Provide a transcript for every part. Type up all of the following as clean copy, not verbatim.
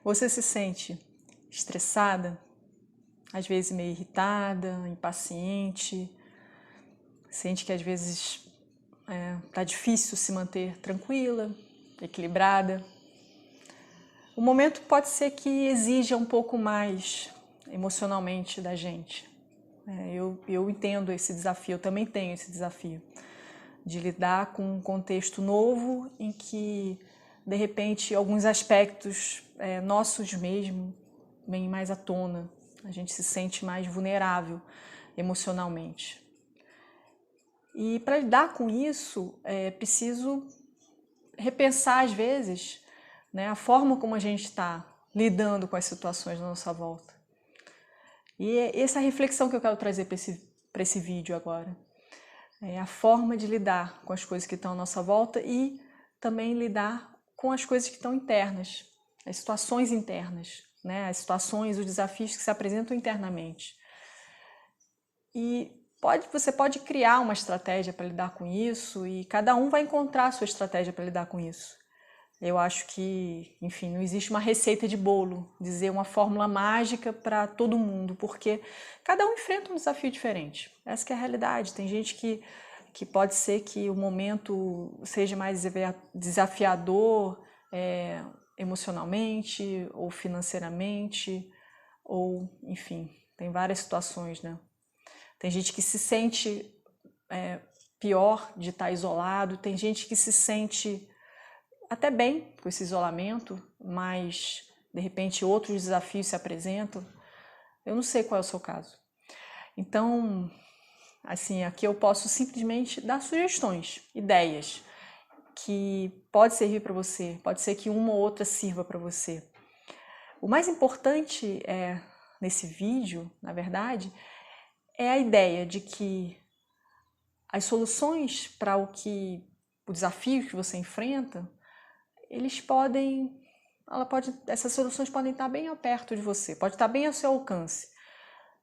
Você se sente estressada, às vezes meio irritada, impaciente, sente que às vezes tá difícil se manter tranquila, equilibrada. O momento pode ser que exija um pouco mais emocionalmente da gente. Eu entendo esse desafio, eu também tenho esse desafio de lidar com um contexto novo em que, de repente, alguns aspectos nossos mesmo vêm mais à tona. A gente se sente mais vulnerável emocionalmente. E para lidar com isso, é preciso repensar, às vezes, né, a forma como a gente está lidando com as situações à nossa volta. E é essa reflexão que eu quero trazer para esse vídeo agora. É a forma de lidar com as coisas que estão à nossa volta e também lidar com as coisas que estão internas, as situações internas, né? As situações, os desafios que se apresentam internamente. E você pode criar uma estratégia para lidar com isso e cada um vai encontrar a sua estratégia para lidar com isso. Eu acho que, enfim, não existe uma receita de bolo, dizer uma fórmula mágica para todo mundo, porque cada um enfrenta um desafio diferente. Essa que é a realidade. Tem gente que pode ser que o momento seja mais desafiador emocionalmente ou financeiramente, ou, enfim, tem várias situações, né? Tem gente que se sente pior de estar isolado, tem gente que se sente até bem com esse isolamento, mas de repente outros desafios se apresentam. Eu não sei qual é o seu caso. Então, assim, aqui eu posso simplesmente dar sugestões, ideias, que pode servir para você, pode ser que uma ou outra sirva para você. O mais importante nesse vídeo, na verdade, é a ideia de que as soluções para o desafio que você enfrenta, essas soluções podem estar bem perto de você, pode estar bem ao seu alcance.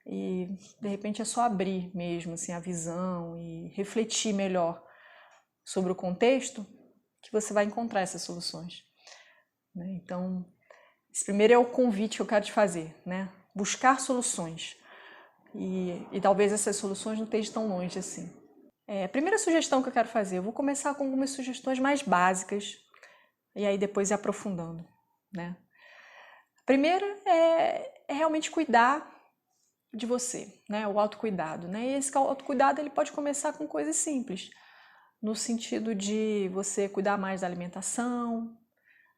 E de repente é só abrir mesmo assim, a visão e refletir melhor sobre o contexto que você vai encontrar essas soluções. Então, esse primeiro é o convite que eu quero te fazer, né? Buscar soluções. E talvez essas soluções não estejam tão longe assim. A primeira sugestão que eu quero fazer, eu vou começar com algumas sugestões mais básicas e aí depois ir aprofundando, né? A primeira é realmente cuidar de você, né? O autocuidado, né? E esse autocuidado ele pode começar com coisas simples, no sentido de você cuidar mais da alimentação,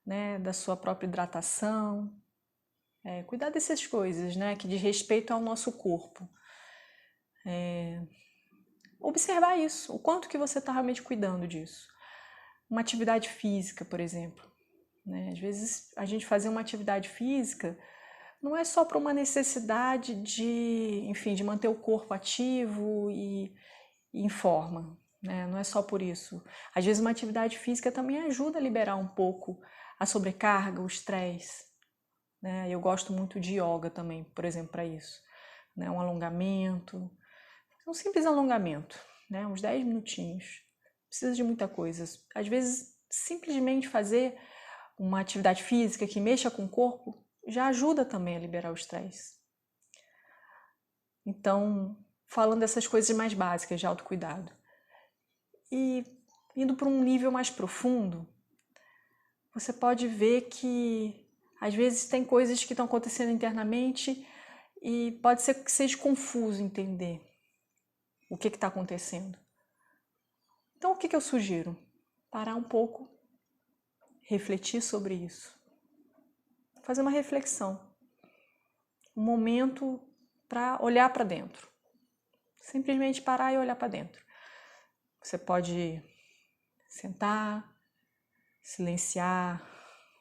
né? Da sua própria hidratação, cuidar dessas coisas, né? Que diz respeito ao nosso corpo. Observar isso, o quanto que você está realmente cuidando disso. Uma atividade física, por exemplo. Né? Às vezes a gente fazer uma atividade física não é só para uma necessidade enfim, de manter o corpo ativo e em forma, né? Não é só por isso. Às vezes uma atividade física também ajuda a liberar um pouco a sobrecarga, o estresse, né? Eu gosto muito de yoga também, por exemplo, para isso, né? Um alongamento, um simples alongamento, né? Uns 10 minutinhos. Não precisa de muita coisa. Às vezes simplesmente fazer uma atividade física que mexa com o corpo já ajuda também a liberar o estresse. Então, falando dessas coisas mais básicas de autocuidado. E indo para um nível mais profundo, você pode ver que às vezes tem coisas que estão acontecendo internamente e pode ser que seja confuso entender o que está acontecendo. Então, o que eu sugiro? Parar um pouco, refletir sobre isso, fazer uma reflexão, um momento para olhar para dentro. Simplesmente parar e olhar para dentro. Você pode sentar, silenciar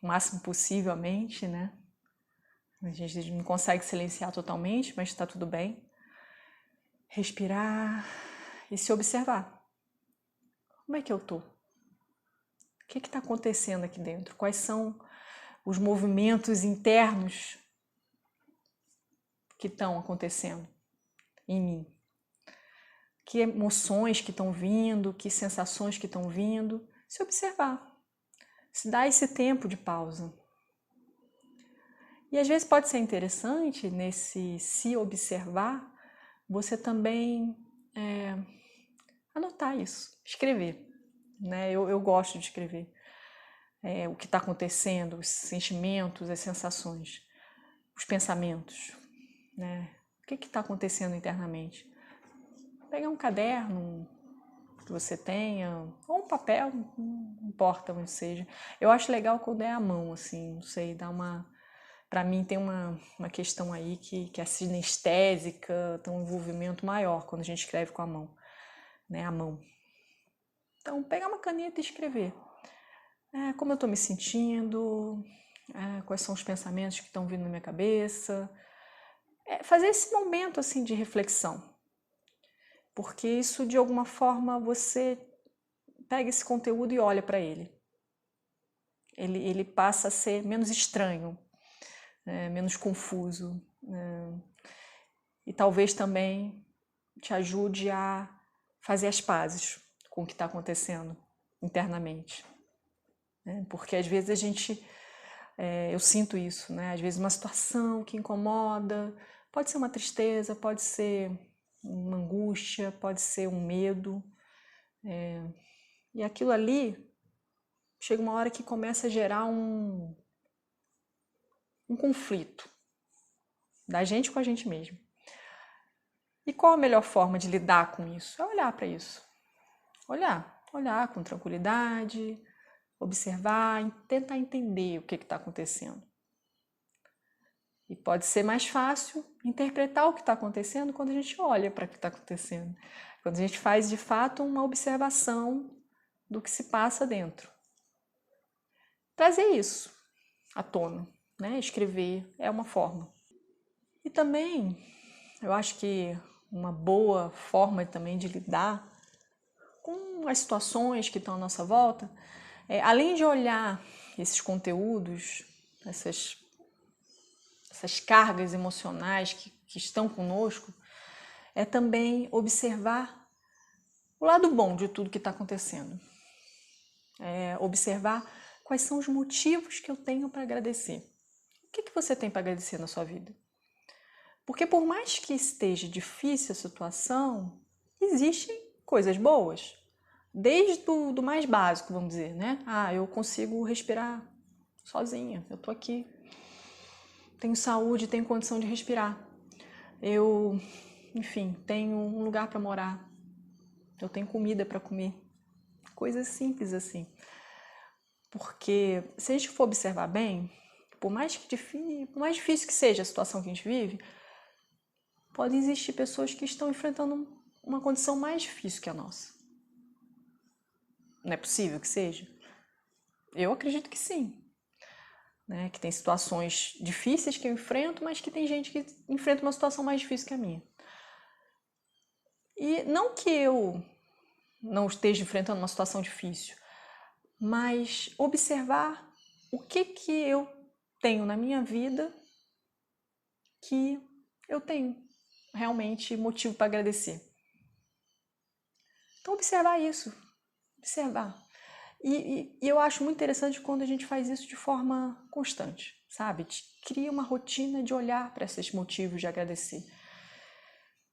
o máximo possível a mente, né? A gente não consegue silenciar totalmente, mas está tudo bem. Respirar e se observar. Como é que eu tô? O que está acontecendo aqui dentro? Quais são os movimentos internos que estão acontecendo em mim? Que emoções que estão vindo, que sensações que estão vindo? Se observar. Se dá esse tempo de pausa. E às vezes pode ser interessante, nesse se observar, você também anotar isso, escrever. Né? Eu gosto de escrever o que está acontecendo, os sentimentos, as sensações, os pensamentos. Né? O que está acontecendo internamente? Pegar um caderno que você tenha, ou um papel, não importa onde seja. Eu acho legal quando é à mão, assim, não sei, dá uma... Para mim tem uma questão aí que é sinestésica, tem um envolvimento maior quando a gente escreve com a mão, né, a mão. Então, pegar uma caneta e escrever. Como eu estou me sentindo, quais são os pensamentos que estão vindo na minha cabeça. Fazer esse momento, assim, de reflexão. Porque isso, de alguma forma, você pega esse conteúdo e olha para ele. Ele passa a ser menos estranho, menos confuso, e talvez também te ajude a fazer as pazes com o que está acontecendo internamente. Porque às vezes a gente, eu sinto isso, né? Às vezes uma situação que incomoda, pode ser uma tristeza, pode ser uma angústia, pode ser um medo, e aquilo ali chega uma hora que começa a gerar um conflito da gente com a gente mesmo. E qual a melhor forma de lidar com isso? É olhar para isso. Olhar com tranquilidade, observar, tentar entender o que está acontecendo. E pode ser mais fácil interpretar o que está acontecendo quando a gente olha para o que está acontecendo. Quando a gente faz, de fato, uma observação do que se passa dentro. Trazer isso à tona, né? Escrever é uma forma. E também, eu acho que uma boa forma também de lidar com as situações que estão à nossa volta, além de olhar esses conteúdos, essas cargas emocionais que estão conosco, é também observar o lado bom de tudo que está acontecendo. Observar quais são os motivos que eu tenho para agradecer. O que você tem para agradecer na sua vida? Porque por mais que esteja difícil a situação, existem coisas boas. Desde do mais básico, vamos dizer, né? Eu consigo respirar sozinha, eu tô aqui. Tenho saúde, tenho condição de respirar. Eu, enfim, tenho um lugar para morar. Eu tenho comida para comer. Coisas simples assim. Porque se a gente for observar bem, por mais difícil que seja a situação que a gente vive, podem existir pessoas que estão enfrentando uma condição mais difícil que a nossa. Não é possível que seja? Eu acredito que sim. Né? Que tem situações difíceis que eu enfrento, mas que tem gente que enfrenta uma situação mais difícil que a minha. E não que eu não esteja enfrentando uma situação difícil, mas observar o que eu tenho na minha vida que eu tenho realmente motivo para agradecer. Então observar isso, observar. E eu acho muito interessante quando a gente faz isso de forma constante, sabe? Cria uma rotina de olhar para esses motivos de agradecer.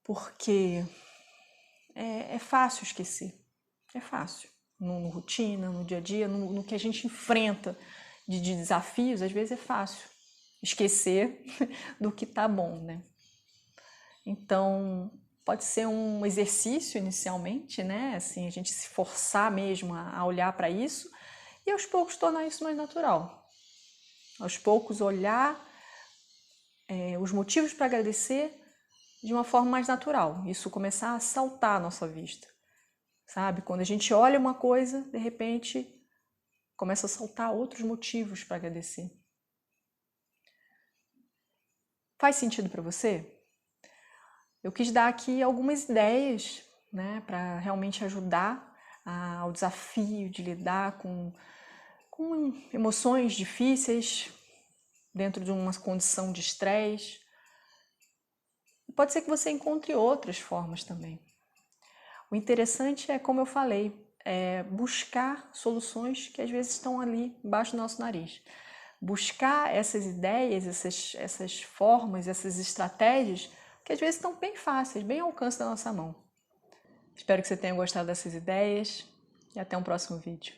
Porque é fácil esquecer, é fácil. No rotina, no dia a dia, no que a gente enfrenta de desafios, às vezes é fácil esquecer do que tá bom, né? Então, pode ser um exercício inicialmente, né? Assim, a gente se forçar mesmo a olhar para isso e aos poucos tornar isso mais natural. Aos poucos olhar os motivos para agradecer de uma forma mais natural. Isso começar a saltar à nossa vista, sabe? Quando a gente olha uma coisa, de repente, começa a saltar outros motivos para agradecer. Faz sentido para você? Eu quis dar aqui algumas ideias, né, para realmente ajudar ao desafio de lidar com emoções difíceis dentro de uma condição de estresse. Pode ser que você encontre outras formas também. O interessante é, como eu falei, buscar soluções que às vezes estão ali embaixo do nosso nariz. buscar essas ideias, essas formas, essas estratégias que às vezes estão bem fáceis, bem ao alcance da nossa mão. Espero que você tenha gostado dessas ideias e até um próximo vídeo.